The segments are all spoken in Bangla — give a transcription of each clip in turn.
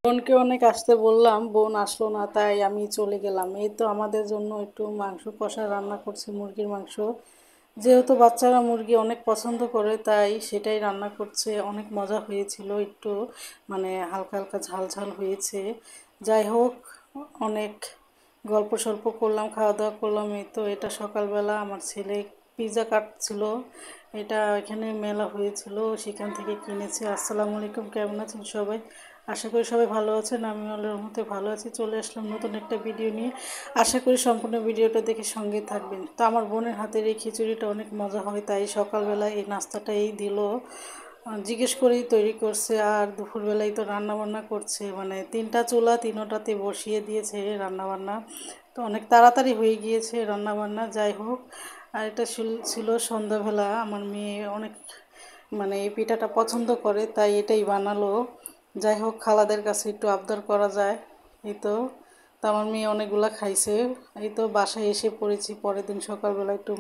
বোনকে অনেক আসতে বললাম, বোন আসলো না, তাই আমি চলে গেলাম। এই তো আমাদের জন্য একটু মাংস কষা রান্না করছি, মুরগির মাংস। যেহেতু বাচ্চারা মুরগি অনেক পছন্দ করে, তাই সেটাই রান্না করছে। অনেক মজা হয়েছিল, একটু মানে হালকা হালকা ঝাল ঝাল হয়েছে। যাই হোক, অনেক গল্প সল্প করলাম, খাওয়া দাওয়া করলাম। এই তো এটা সকালবেলা আমার ছেলে পিৎজা কাটছিল। এটা এখানে মেলা হয়েছিল, সেখান থেকে কিনেছে। আসসালামু আলাইকুম, কেমন আছেন সবাই? আশা করি সবাই ভালো আছেন। আমি আল্লাহর রহমতে ভালো আছি। চলে আসলাম নতুন একটা ভিডিও নিয়ে। আশা করি সম্পূর্ণ ভিডিওটা দেখে সঙ্গে থাকবেন। তো আমার বোনের হাতের এই খিচুড়িটা অনেক মজা হয়, তাই সকালবেলা এই নাস্তাটা এই দিল। জিজ্ঞেস করেই তৈরি করছে। আর দুপুরবেলায় তো রান্না বান্না করছে, মানে 3টা চুলা 3টাতে বসিয়ে দিয়েছে রান্না বান্না। তো অনেক তাড়াতাড়ি হয়ে গিয়েছে রান্না বান্না। যাই হোক, আর এটা ছিল সন্ধ্যাবেলা। আমার মেয়ে অনেক মানে এই পিঠাটা পছন্দ করে, তাই এটাই বানালো। যাই হোক, খালাদের কাছে একটু আবদার করা যায়। এই তো আমার মেয়ে অনেকগুলা খাইছে। এই তো বাসায় এসে পড়েছি। পরের দিন সকালবেলা একটু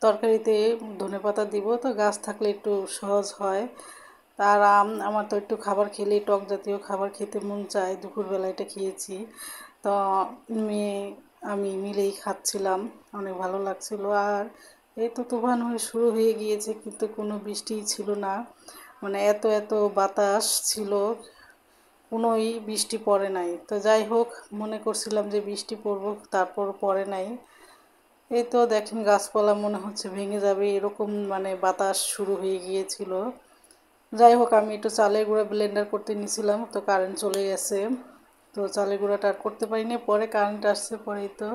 তরকারিতে ধনেপাতা দিব, তো গাছ থাকলে একটু সহজ হয়। আর আমার তো একটু খাবার খেলেই টক জাতীয় খাবার খেতে মন চায়। দুপুরবেলা এটা খেয়েছি। তো মেয়ে আমি মিলেই খাচ্ছিলাম, অনেক ভালো লাগছিল। আর এই তো তুফান হয়ে শুরু হয়ে গিয়েছে, কিন্তু কোনো বৃষ্টিই ছিল না। মানে এত এত বাতাস ছিল, কোনোই বৃষ্টি পড়ে নাই। তো যাই হোক, মনে করছিলাম যে বৃষ্টি পড়ব, তারপর পড়ে নাই। এই তো দেখেন, গাছপালা মনে হচ্ছে ভেঙে যাবে, এরকম মানে বাতাস শুরু হয়ে গিয়েছিল। যাই হোক, আমি একটু চালের গুঁড়া ব্লেন্ডার করতে নিয়েছিলাম, তো কারেন্ট চলে গেছে। তো চালের গুঁড়াটা আর করতে পারিনি, পরে কারেন্ট আসছে। পরেই তো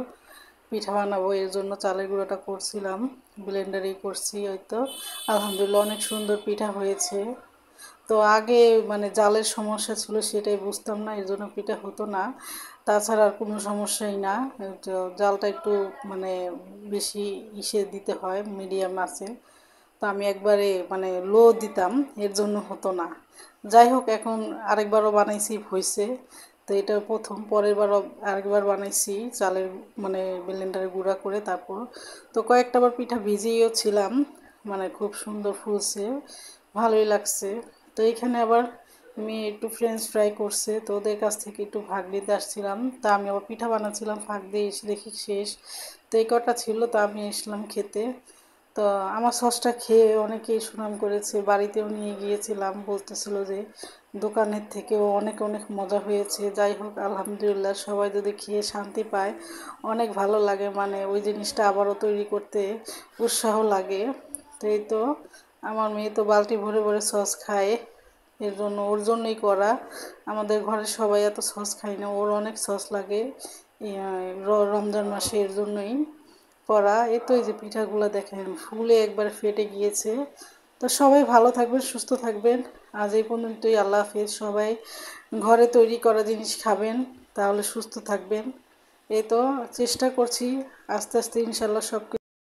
পিঠা বানাবো, এর জন্য চালের গুঁড়াটা করছিলাম, ব্লেন্ডারেই করছি। ওই তো আলহামদুলিল্লাহ অনেক সুন্দর পিঠা হয়েছে। তো আগে মানে জালের সমস্যা ছিল, সেটাই বুঝতাম না, এর জন্য পিঠা হতো না। তাছাড়া আর কোনো সমস্যাই না। তো জালটা একটু মানে বেশি দিতে হয়, মিডিয়াম আছে। তো আমি একবারে মানে লো দিতাম, এর জন্য হতো না। যাই হোক, এখন আরেকবারও বানাইছি, হয়েছে। তো এটা প্রথম, পরের বারও আরেকবার বানাইছি চালের মানে ব্লেন্ডারে গুঁড়া করে। তারপর তো কয়েকটা বার পিঠা ভিজিয়েও ছিলাম, মানে খুব সুন্দর ফুলছে, ভালোই লাগছে। তো এখানে আবার মেয়ে একটু ফ্রেঞ্চ ফ্রাই করছে, তো ওদের কাছ থেকে একটু ভাগ নিতে আসছিলাম। তা আমি আবার পিঠা বানাচ্ছিলাম, ফাঁক দিয়ে এসে দেখি শেষ। তো এই কটা ছিল, তো আমি এসলাম খেতে। তো আমার সসটা খেয়ে অনেকেই সুনাম করেছে, বাড়িতেও নিয়ে গিয়েছিলাম, বলতেছিল যে দোকানের থেকেও অনেক অনেক মজা হয়েছে। যাই হোক, আলহামদুলিল্লাহ, সবাই যদি খেয়ে শান্তি পায় অনেক ভালো লাগে, মানে ওই জিনিসটা আবারও তৈরি করতে উৎসাহ লাগে। তো এই তো আমার মেয়ে তো বালতি ভরে ভরে সস খায়, এর জন্য ওর জন্যই করা। আমাদের ঘরে সবাই এত সস খায় না, ওর অনেক সস লাগে রমজান মাসে, এর জন্যই করা। এই তো এই যে পিঠাগুলো দেখেন ফুলে একবার ফেটে গিয়েছে। তো সবাই ভালো থাকবেন, সুস্থ থাকবেন। আজ এই পর্যন্তই, আল্লাহ হাফেজ। সবাই ঘরে তৈরি করা জিনিস খাবেন, তাহলে সুস্থ থাকবেন। এই তো চেষ্টা করছি, আস্তে আস্তে ইনশাল্লাহ সব